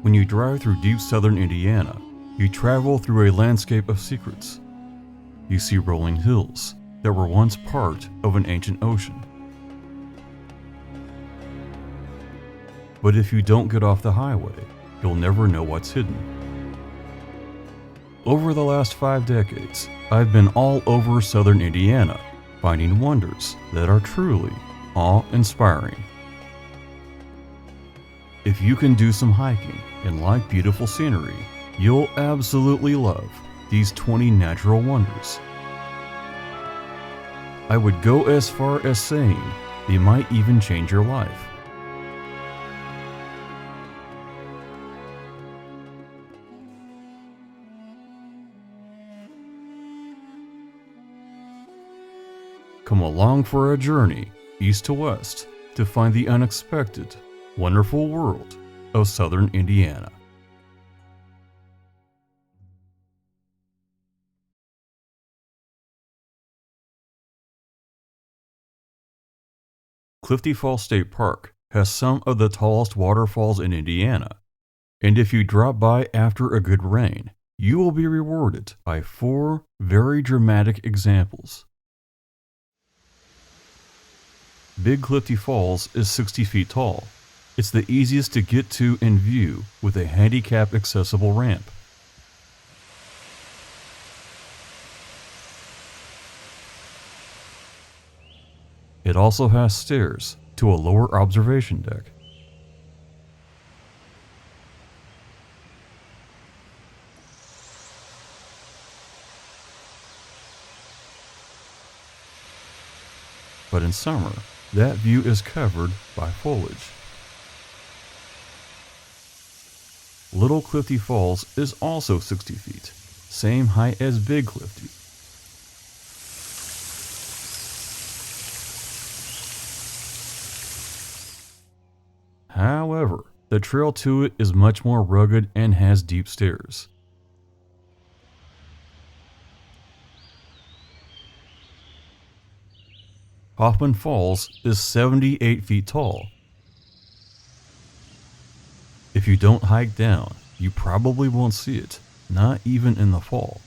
When you drive through deep southern Indiana, you travel through a landscape of secrets. You see rolling hills that were once part of an ancient ocean. But if you don't get off the highway, you'll never know what's hidden. Over the last 5 decades, I've been all over southern Indiana, finding wonders that are truly awe-inspiring. If you can do some hiking and like beautiful scenery, you'll absolutely love these 20 natural wonders. I would go as far as saying they might even change your life. Come along for a journey east to west to find the unexpected, wonderful world of southern Indiana. Clifty Falls State Park has some of the tallest waterfalls in Indiana, and if you drop by after a good rain, you will be rewarded by 4 very dramatic examples. Big Clifty Falls is 60 feet tall. It's the easiest to get to and view with a handicap accessible ramp. It also has stairs to a lower observation deck. But in summer, that view is covered by foliage. Little Clifty Falls is also 60 feet, same height as Big Clifty. However, the trail to it is much more rugged and has deep stairs. Hoffman Falls is 78 feet tall. If you don't hike down, you probably won't see it, not even in the fall.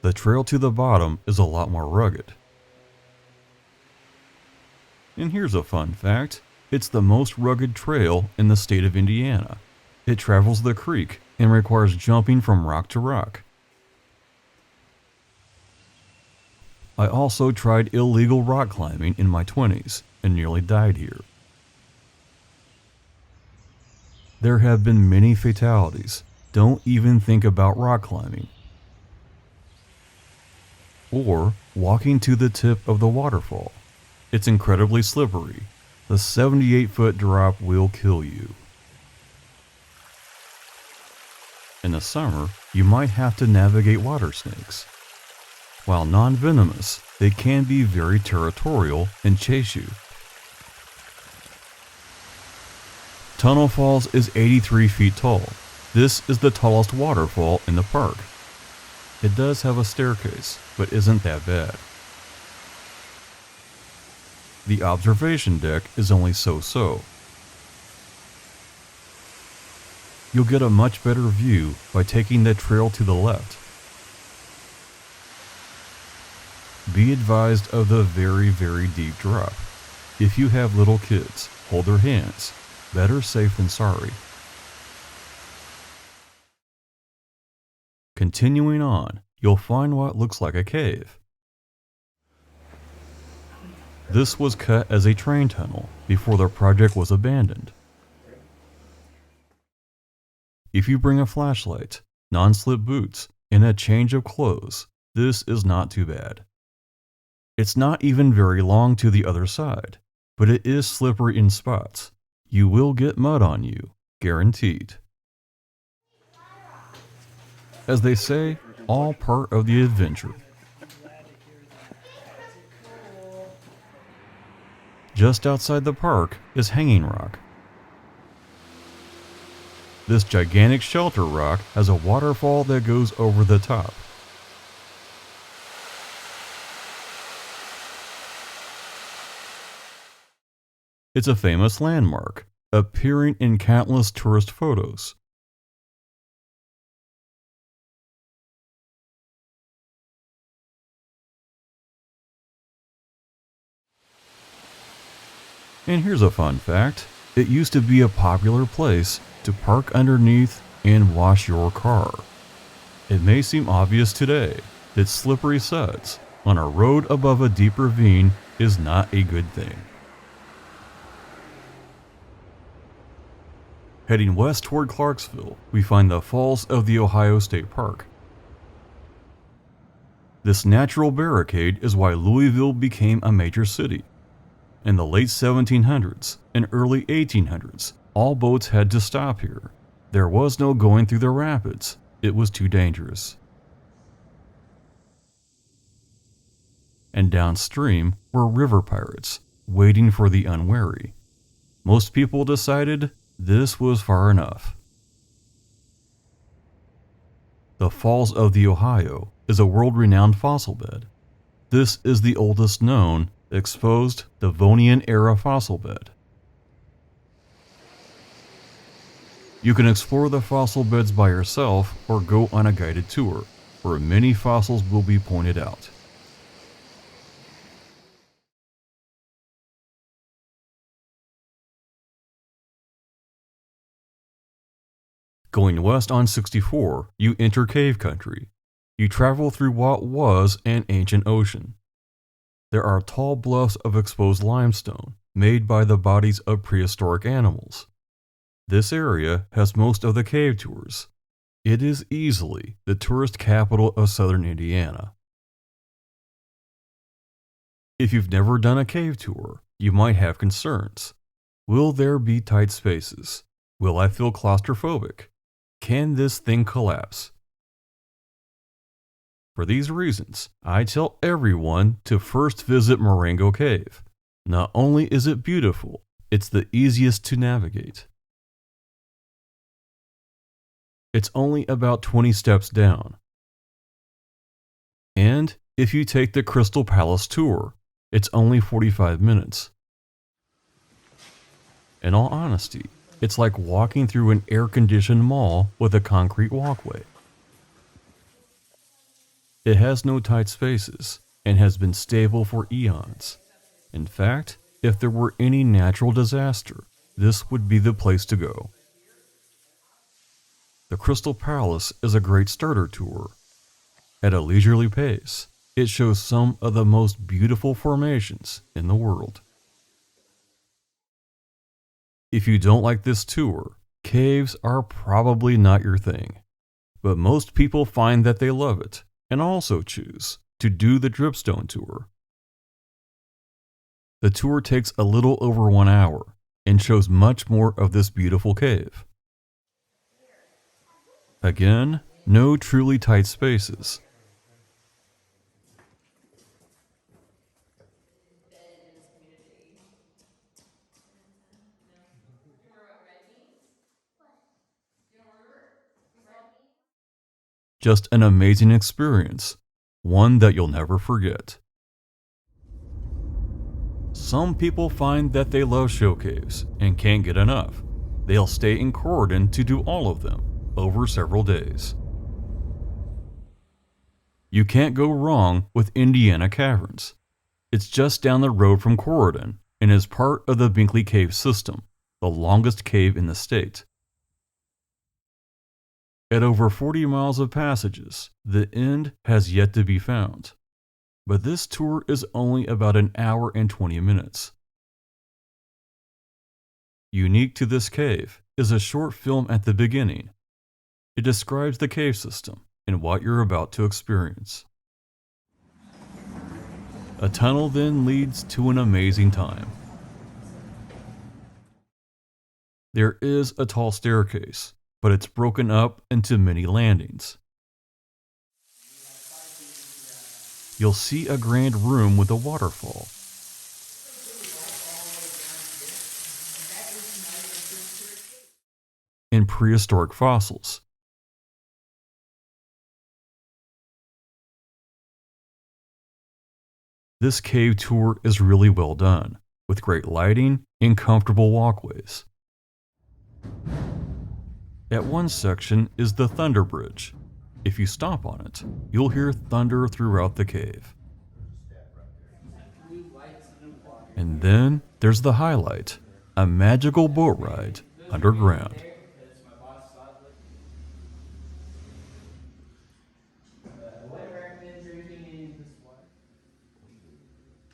The trail to the bottom is a lot more rugged. And here's a fun fact. It's the most rugged trail in the state of Indiana. It travels the creek and requires jumping from rock to rock. I also tried illegal rock climbing in my 20s and nearly died here. There have been many fatalities. Don't even think about rock climbing. Or walking to the tip of the waterfall. It's incredibly slippery. The 78-foot drop will kill you. In the summer, you might have to navigate water snakes. While non-venomous, they can be very territorial and chase you. Tunnel Falls is 83 feet tall. This is the tallest waterfall in the park. It does have a staircase, but isn't that bad. The observation deck is only so-so. You'll get a much better view by taking the trail to the left. Be advised of the very, very deep drop. If you have little kids, hold their hands. Better safe than sorry. Continuing on, you'll find what looks like a cave. This was cut as a train tunnel before the project was abandoned. If you bring a flashlight, non-slip boots, and a change of clothes, this is not too bad. It's not even very long to the other side, but it is slippery in spots. You will get mud on you, guaranteed. As they say, all part of the adventure. Just outside the park is Hanging Rock. This gigantic shelter rock has a waterfall that goes over the top. It's a famous landmark, appearing in countless tourist photos. And here's a fun fact. It used to be a popular place to park underneath and wash your car. It may seem obvious today that slippery suds on a road above a deep ravine is not a good thing. Heading west toward Clarksville, we find the Falls of the Ohio State Park. This natural barricade is why Louisville became a major city. In the late 1700s and early 1800s, all boats had to stop here. There was no going through the rapids. It was too dangerous. And downstream were river pirates, waiting for the unwary. Most people decided this was far enough. The Falls of the Ohio is a world-renowned fossil bed. This is the oldest known exposed Devonian-era fossil bed. You can explore the fossil beds by yourself or go on a guided tour, where many fossils will be pointed out. Going west on 64, you enter cave country. You travel through what was an ancient ocean. There are tall bluffs of exposed limestone, made by the bodies of prehistoric animals. This area has most of the cave tours. It is easily the tourist capital of southern Indiana. If you've never done a cave tour, you might have concerns. Will there be tight spaces? Will I feel claustrophobic? Can this thing collapse? For these reasons, I tell everyone to first visit Marengo Cave. Not only is it beautiful, it's the easiest to navigate. It's only about 20 steps down. And if you take the Crystal Palace tour, it's only 45 minutes. In all honesty, it's like walking through an air-conditioned mall with a concrete walkway. It has no tight spaces and has been stable for eons. In fact, if there were any natural disaster, this would be the place to go. The Crystal Palace is a great starter tour. At a leisurely pace, it shows some of the most beautiful formations in the world. If you don't like this tour, caves are probably not your thing. But most people find that they love it and also choose to do the dripstone tour. The tour takes a little over 1 hour and shows much more of this beautiful cave. Again, no truly tight spaces. Just an amazing experience, one that you'll never forget. Some people find that they love show caves and can't get enough. They'll stay in Corydon to do all of them over several days. You can't go wrong with Indiana Caverns. It's just down the road from Corydon and is part of the Binkley Cave system, the longest cave in the state. At over 40 miles of passages, the end has yet to be found. But this tour is only about 1 hour and 20 minutes. Unique to this cave is a short film at the beginning. It describes the cave system and what you're about to experience. A tunnel then leads to an amazing time. There is a tall staircase, but it's broken up into many landings. You'll see a grand room with a waterfall. In and prehistoric fossils. This cave tour is really well done, with great lighting and comfortable walkways. At one section is the Thunder Bridge. If you stop on it, you'll hear thunder throughout the cave. And then there's the highlight, a magical boat ride underground.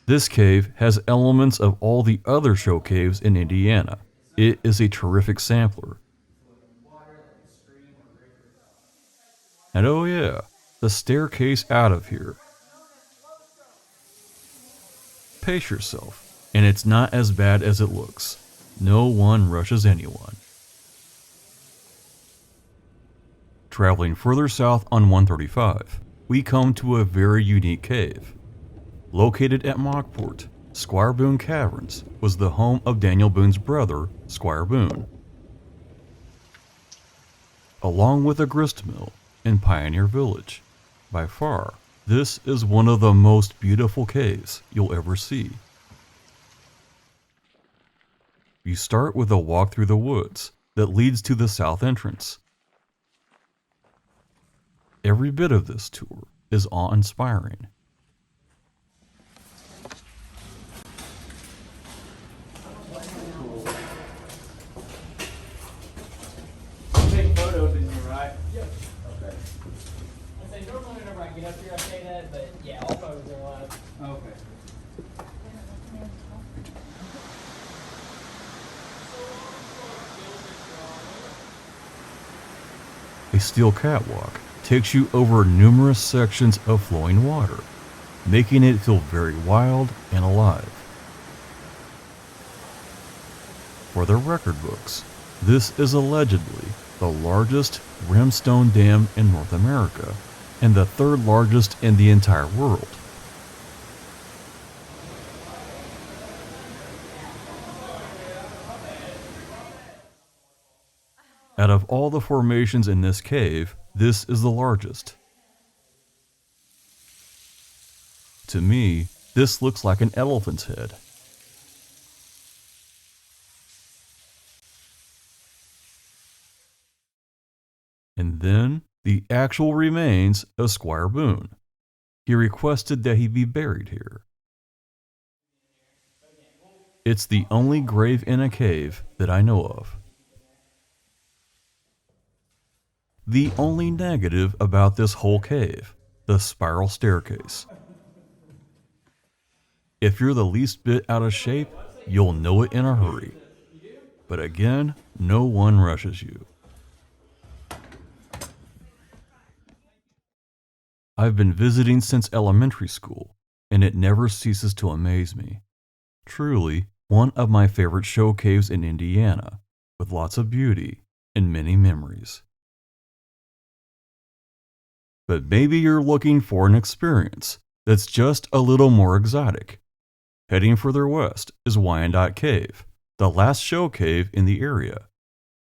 This cave has elements of all the other show caves in Indiana. It is a terrific sampler. And oh yeah, the staircase out of here. Pace yourself, and it's not as bad as it looks. No one rushes anyone. Traveling further south on 135, we come to a very unique cave. Located at Mockport, Squire Boone Caverns was the home of Daniel Boone's brother, Squire Boone. Along with a grist mill and Pioneer Village. By far, this is one of the most beautiful caves you'll ever see. You start with a walk through the woods that leads to the south entrance. Every bit of this tour is awe-inspiring. Take photos in here, right? Yep. Okay. I say normally whenever I get up here I say that, but yeah, all photos are allowed. Okay. A steel catwalk takes you over numerous sections of flowing water, making it feel very wild and alive. For the record books, this is allegedly the largest rimstone dam in North America and the third largest in the entire world. Out of all the formations in this cave, this is the largest. To me, this looks like an elephant's head. And then, the actual remains of Squire Boone. He requested that he be buried here. It's the only grave in a cave that I know of. The only negative about this whole cave, the spiral staircase. If you're the least bit out of shape, you'll know it in a hurry. But again, no one rushes you. I've been visiting since elementary school, and it never ceases to amaze me. Truly, one of my favorite show caves in Indiana, with lots of beauty and many memories. But maybe you're looking for an experience that's just a little more exotic. Heading further west is Wyandotte Cave, the last show cave in the area.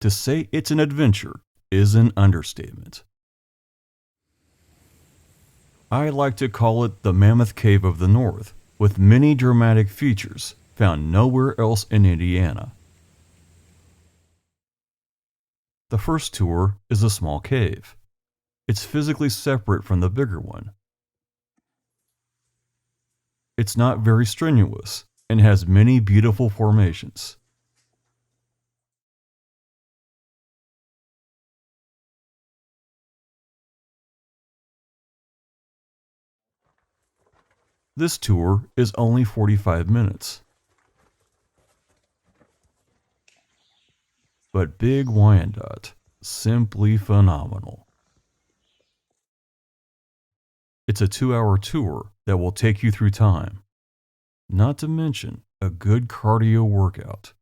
To say it's an adventure is an understatement. I like to call it the Mammoth Cave of the North, with many dramatic features found nowhere else in Indiana. The first tour is a small cave. It's physically separate from the bigger one. It's not very strenuous and has many beautiful formations. This tour is only 45 minutes. But Big Wyandotte, simply phenomenal. It's a 2-hour tour that will take you through time. Not to mention a good cardio workout.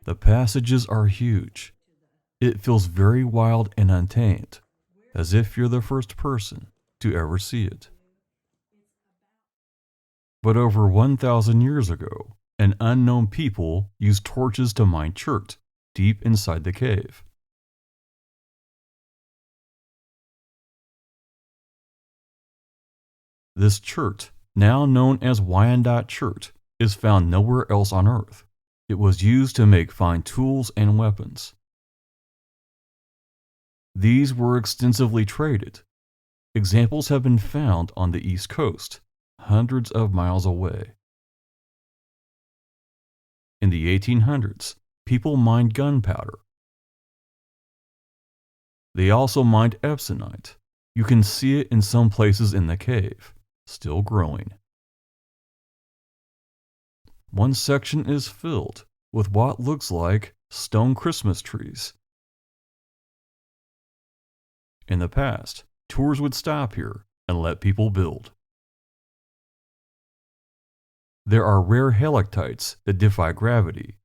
The passages are huge. It feels very wild and untamed, as if you're the first person to ever see it. But over 1,000 years ago, and unknown people used torches to mine chert deep inside the cave. This chert, now known as Wyandotte chert, is found nowhere else on Earth. It was used to make fine tools and weapons. These were extensively traded. Examples have been found on the East Coast, hundreds of miles away. In the 1800s, people mined gunpowder. They also mined epsonite. You can see it in some places in the cave, still growing. One section is filled with what looks like stone Christmas trees. In the past, tours would stop here and let people build. There are rare halactites that defy gravity.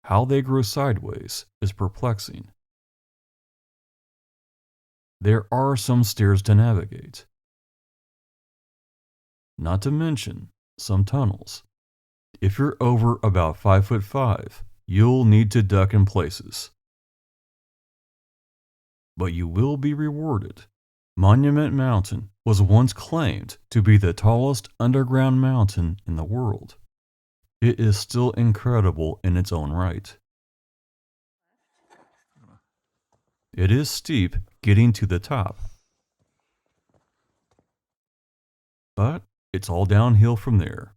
How they grow sideways is perplexing. There are some stairs to navigate. Not to mention some tunnels. If you're over about 5'5", you'll need to duck in places. But you will be rewarded. Monument Mountain was once claimed to be the tallest underground mountain in the world. It is still incredible in its own right. It is steep getting to the top, but it's all downhill from there.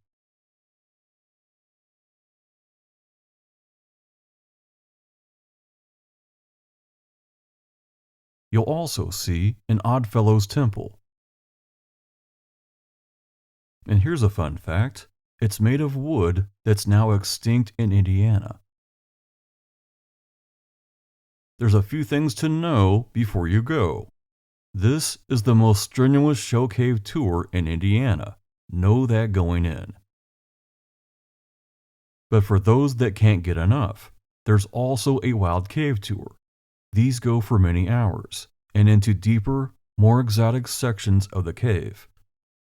You'll also see an Oddfellows temple. And here's a fun fact. It's made of wood that's now extinct in Indiana. There's a few things to know before you go. This is the most strenuous show cave tour in Indiana. Know that going in. But for those that can't get enough, there's also a wild cave tour. These go for many hours and into deeper, more exotic sections of the cave.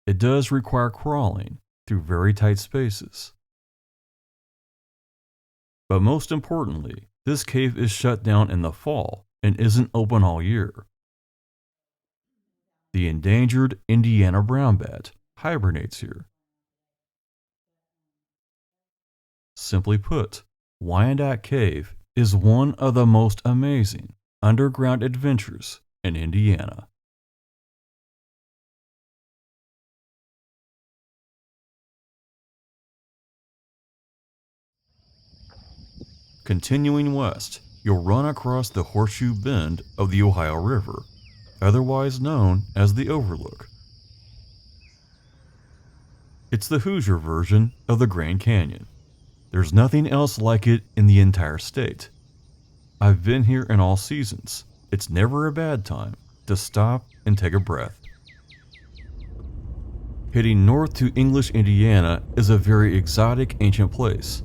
It does require crawling through very tight spaces. But most importantly, this cave is shut down in the fall and isn't open all year. The endangered Indiana brown bat hibernates here. Simply put, Wyandotte Cave is one of the most amazing underground adventures in Indiana. Continuing west, you'll run across the horseshoe bend of the Ohio River, otherwise known as the Overlook. It's the Hoosier version of the Grand Canyon. There's nothing else like it in the entire state. I've been here in all seasons. It's never a bad time to stop and take a breath. Heading north to English, Indiana is a very exotic ancient place.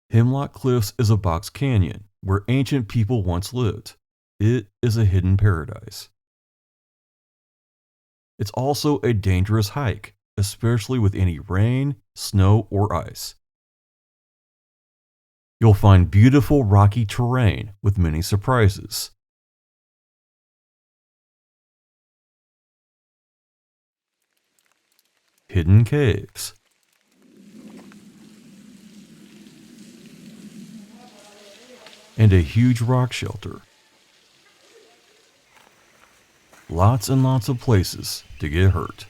Hemlock Cliffs is a box canyon where ancient people once lived. It is a hidden paradise. It's also a dangerous hike, especially with any rain, snow, or ice. You'll find beautiful rocky terrain with many surprises. Hidden caves. And a huge rock shelter. Lots and lots of places to get hurt.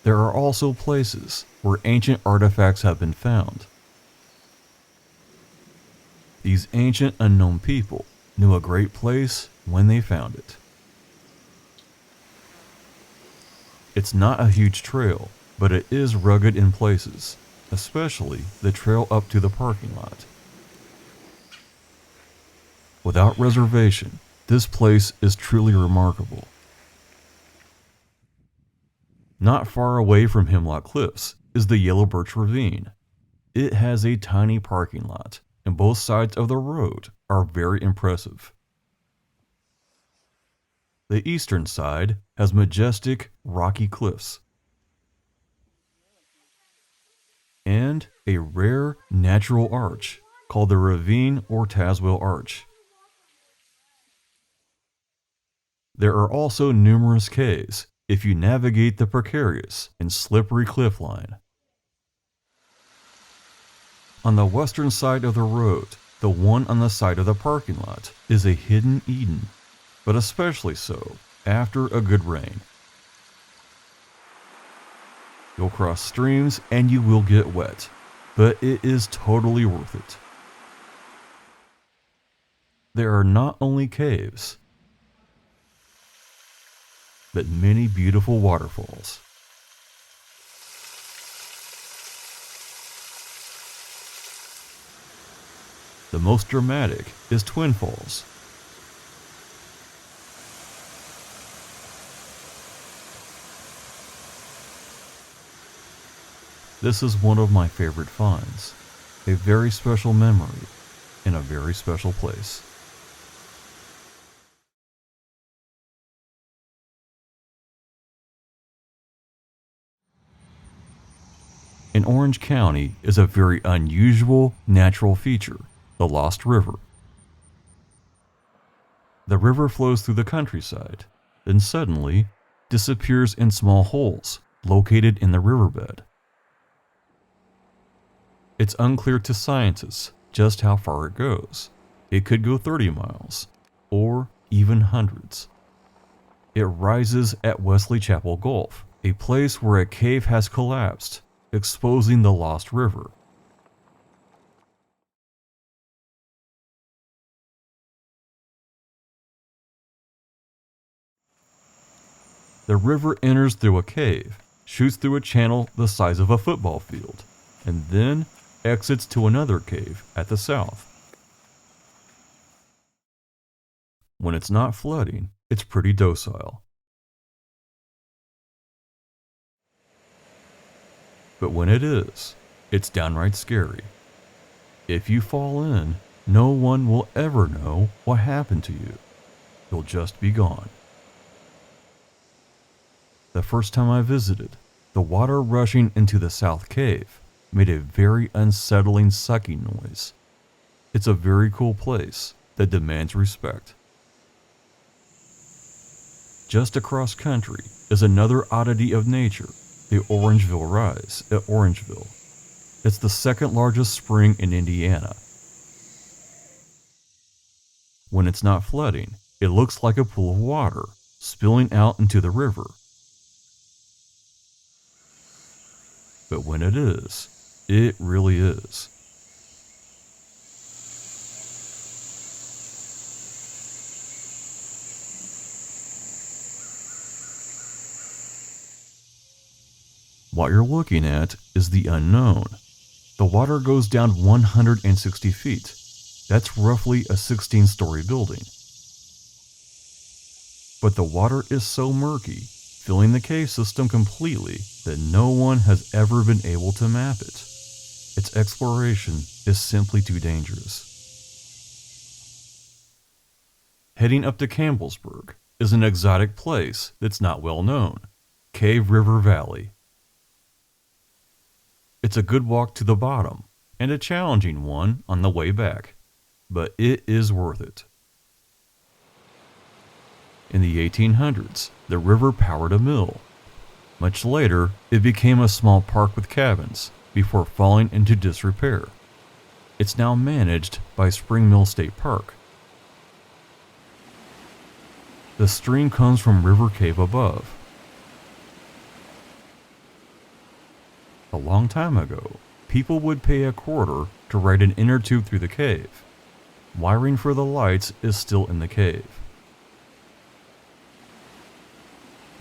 There are also places where ancient artifacts have been found. These ancient unknown people knew a great place when they found it. It's not a huge trail, but it is rugged in places, especially the trail up to the parking lot. Without reservation, this place is truly remarkable. Not far away from Hemlock Cliffs is the Yellow Birch Ravine. It has a tiny parking lot, and both sides of the road are very impressive. The eastern side has majestic, rocky cliffs and a rare natural arch called the Ravine or Tazewell Arch. There are also numerous caves if you navigate the precarious and slippery cliff line. On the western side of the road, the one on the side of the parking lot, is a hidden Eden, but especially so after a good rain. You'll cross streams and you will get wet, but it is totally worth it. There are not only caves, but many beautiful waterfalls. The most dramatic is Twin Falls. This is one of my favorite finds, a very special memory in a very special place. In Orange County is a very unusual natural feature, the Lost River. The river flows through the countryside, then suddenly disappears in small holes located in the riverbed. It's unclear to scientists just how far it goes. It could go 30 miles, or even hundreds. It rises at Wesley Chapel Gulf, a place where a cave has collapsed, exposing the Lost River. The river enters through a cave, shoots through a channel the size of a football field, and then exits to another cave at the south. When it's not flooding, it's pretty docile. But when it is, it's downright scary. If you fall in, no one will ever know what happened to you. You'll just be gone. The first time I visited, the water rushing into the south cave made a very unsettling sucking noise. It's a very cool place that demands respect. Just across country is another oddity of nature, the Orangeville Rise at Orangeville. It's the second largest spring in Indiana. When it's not flooding, it looks like a pool of water spilling out into the river. But when it is, it really is. What you're looking at is the unknown. The water goes down 160 feet. That's roughly a 16-story building. But the water is so murky, filling the cave system completely, that no one has ever been able to map it. Its exploration is simply too dangerous. Heading up to Campbellsburg is an exotic place that's not well known, Cave River Valley. It's a good walk to the bottom, and a challenging one on the way back, but it is worth it. In the 1800s, the river powered a mill. Much later, it became a small park with cabins before falling into disrepair. It's now managed by Spring Mill State Park. The stream comes from River Cave above. A long time ago, people would pay a quarter to ride an inner tube through the cave. Wiring for the lights is still in the cave.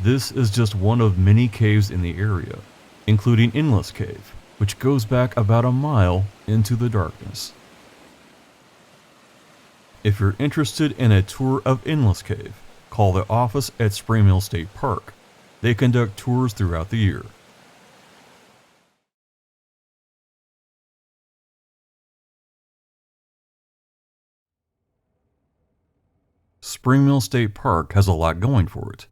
This is just one of many caves in the area, including Endless Cave, which goes back about a mile into the darkness. If you're interested in a tour of Endless Cave, call the office at Spring Mill State Park. They conduct tours throughout the year. Spring Mill State Park has a lot going for it.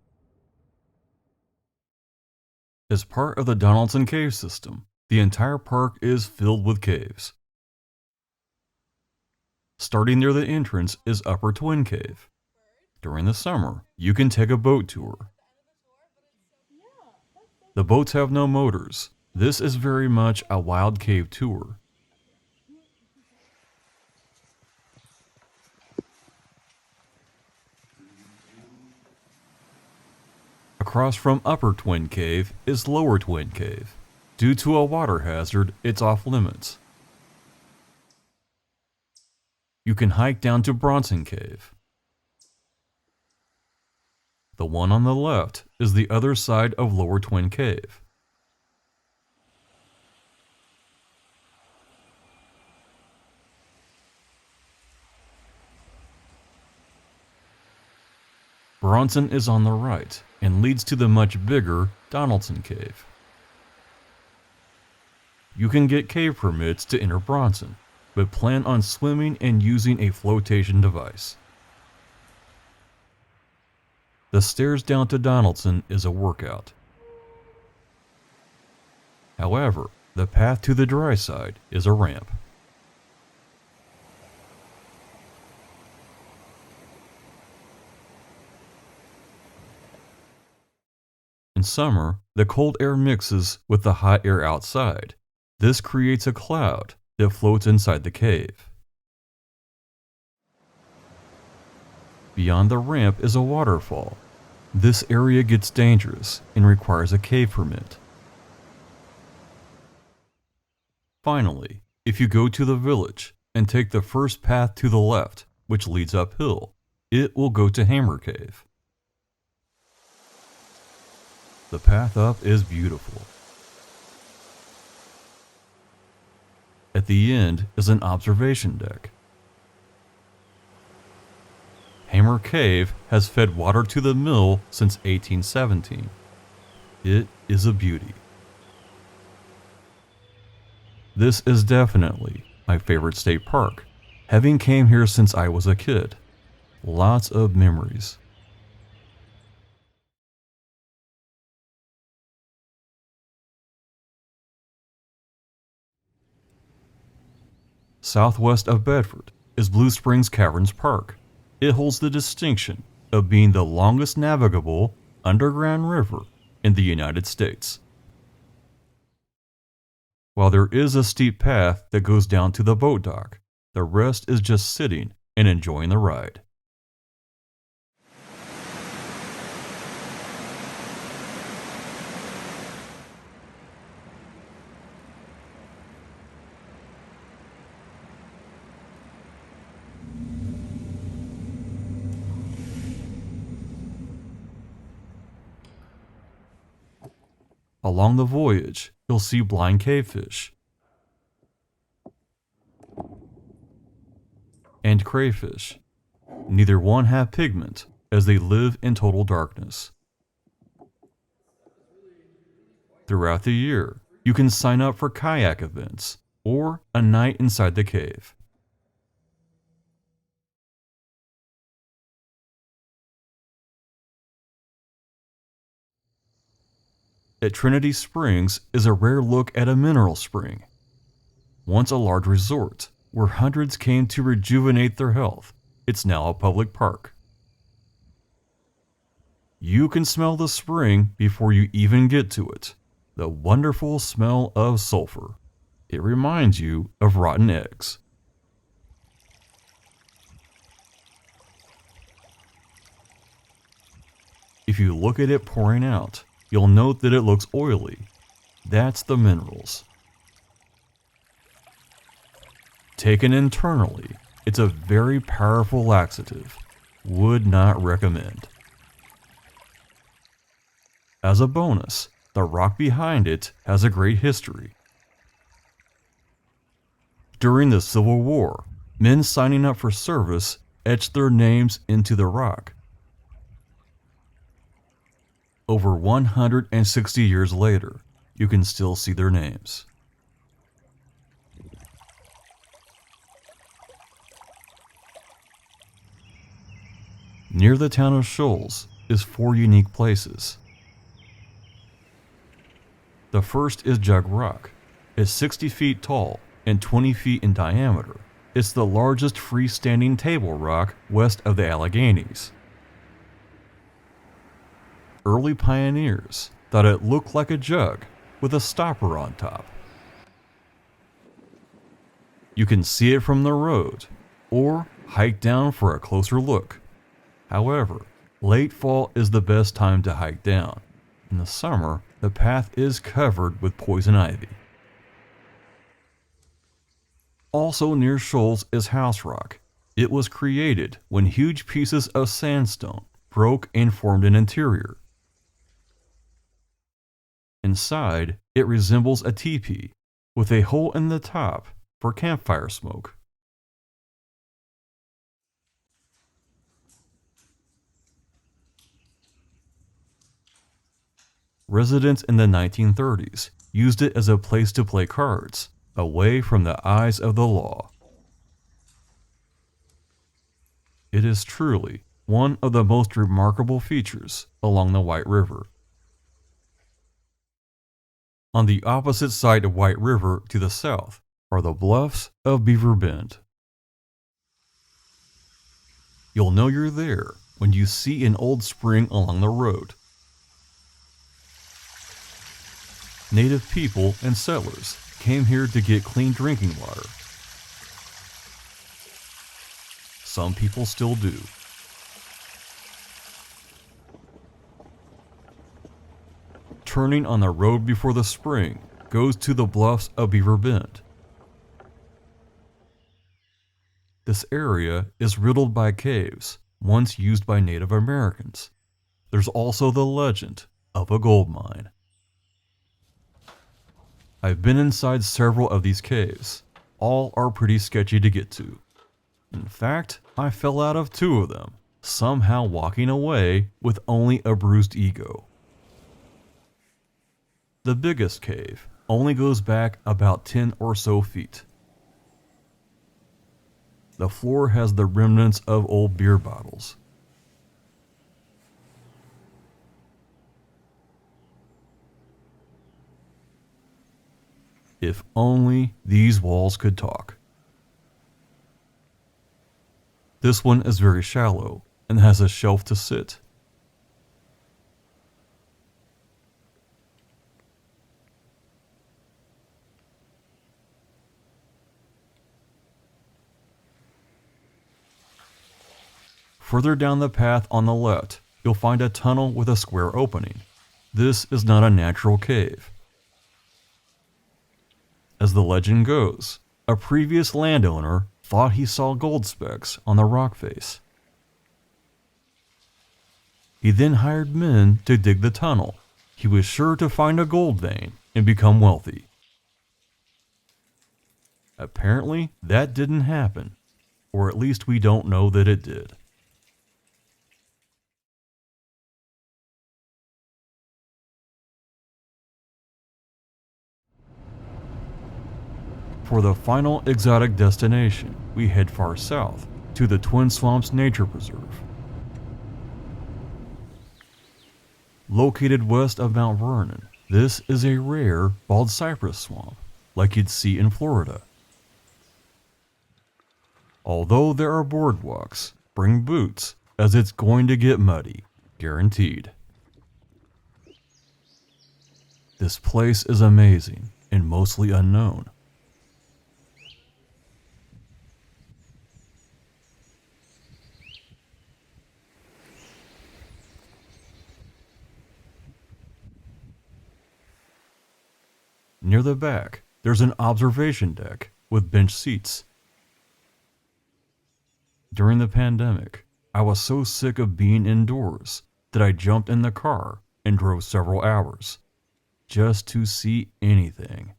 As part of the Donaldson Cave System, the entire park is filled with caves. Starting near the entrance is Upper Twin Cave. During the summer, you can take a boat tour. The boats have no motors. This is very much a wild cave tour. Across from Upper Twin Cave is Lower Twin Cave. Due to a water hazard, it's off limits. You can hike down to Bronson Cave. The one on the left is the other side of Lower Twin Cave. Bronson is on the right and leads to the much bigger Donaldson Cave. You can get cave permits to enter Bronson, but plan on swimming and using a flotation device. The stairs down to Donaldson is a workout. However, the path to the dry side is a ramp. In summer, the cold air mixes with the hot air outside. This creates a cloud that floats inside the cave. Beyond the ramp is a waterfall. This area gets dangerous and requires a cave permit. Finally, if you go to the village and take the first path to the left, which leads uphill, it will go to Hammer Cave. The path up is beautiful. At the end is an observation deck. Hammer Cave has fed water to the mill since 1817. It is a beauty. This is definitely my favorite state park, having came here since I was a kid. Lots of memories. Southwest of Bedford is Bluespring Caverns Park. It holds the distinction of being the longest navigable underground river in the United States. While there is a steep path that goes down to the boat dock, the rest is just sitting and enjoying the ride. Along the voyage, you'll see blind cavefish and crayfish. Neither one have pigment, as they live in total darkness. Throughout the year, you can sign up for kayak events or a night inside the cave. At Trinity Springs is a rare look at a mineral spring. Once a large resort where hundreds came to rejuvenate their health, it's now a public park. You can smell the spring before you even get to it. The wonderful smell of sulfur. It reminds you of rotten eggs. If you look at it pouring out, you'll note that it looks oily. That's the minerals. Taken internally, it's a very powerful laxative. Would not recommend. As a bonus, the rock behind it has a great history. During the Civil War, men signing up for service etched their names into the rock. Over 160 years later, you can still see their names. Near the town of Shoals is 4 unique places. The first is Jug Rock. It's 60 feet tall and 20 feet in diameter. It's the largest freestanding table rock west of the Alleghenies. Early pioneers thought it looked like a jug with a stopper on top. You can see it from the road or hike down for a closer look. However, late fall is the best time to hike down. In the summer, the path is covered with poison ivy. Also near Shoals is House Rock. It was created when huge pieces of sandstone broke and formed an interior. Inside, it resembles a teepee with a hole in the top for campfire smoke. Residents in the 1930s used it as a place to play cards, away from the eyes of the law. It is truly one of the most remarkable features along the White River. On the opposite side of White River to the south are the bluffs of Beaver Bend. You'll know you're there when you see an old spring along the road. Native people and settlers came here to get clean drinking water. Some people still do. Turning on the road before the spring goes to the bluffs of Beaver Bend. This area is riddled by caves, once used by Native Americans. There's also the legend of a gold mine. I've been inside several of these caves. All are pretty sketchy to get to. In fact, I fell out of 2 of them, somehow walking away with only a bruised ego. The biggest cave only goes back about 10 or so feet. The floor has the remnants of old beer bottles. If only these walls could talk. This one is very shallow and has a shelf to sit. Further down the path on the left, you'll find a tunnel with a square opening. This is not a natural cave. As the legend goes, a previous landowner thought he saw gold specks on the rock face. He then hired men to dig the tunnel. He was sure to find a gold vein and become wealthy. Apparently, that didn't happen, or at least we don't know that it did. For the final exotic destination, we head far south to the Twin Swamps Nature Preserve. Located west of Mount Vernon, this is a rare bald cypress swamp, like you'd see in Florida. Although there are boardwalks, bring boots, as it's going to get muddy, guaranteed. This place is amazing and mostly unknown. Near the back, there's an observation deck with bench seats. During the pandemic, I was so sick of being indoors that I jumped in the car and drove several hours just to see anything.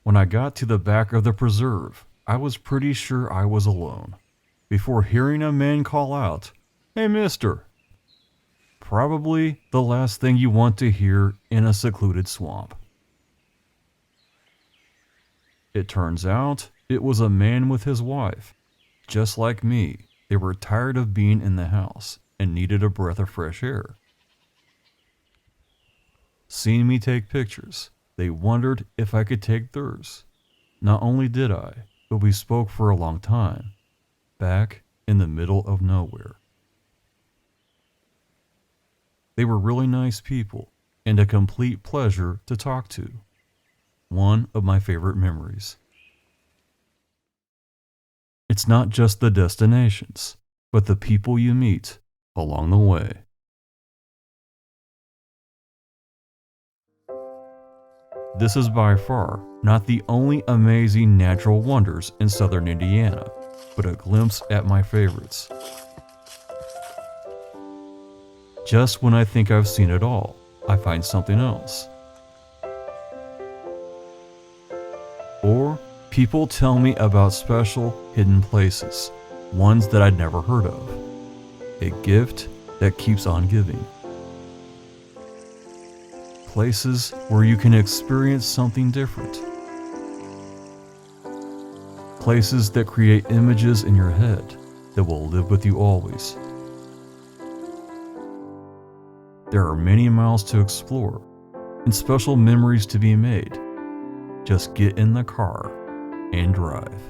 When I got to the back of the preserve, I was pretty sure I was alone before hearing a man call out, "Hey, mister." Probably the last thing you want to hear in a secluded swamp. It turns out it was a man with his wife, just like me, They were tired of being in the house and needed a breath of fresh air. Seeing me take pictures, they wondered if I could take theirs. Not only did I, but we spoke for a long time, back in the middle of nowhere. They were really nice people and a complete pleasure to talk to. One of my favorite memories. It's not just the destinations, but the people you meet along the way. This is by far not the only amazing natural wonders in southern Indiana, but a glimpse at my favorites. Just when I think I've seen it all, I find something else. Or people tell me about special hidden places, ones that I'd never heard of. A gift that keeps on giving. Places where you can experience something different. Places that create images in your head that will live with you always. There are many miles to explore and special memories to be made. Just get in the car and drive.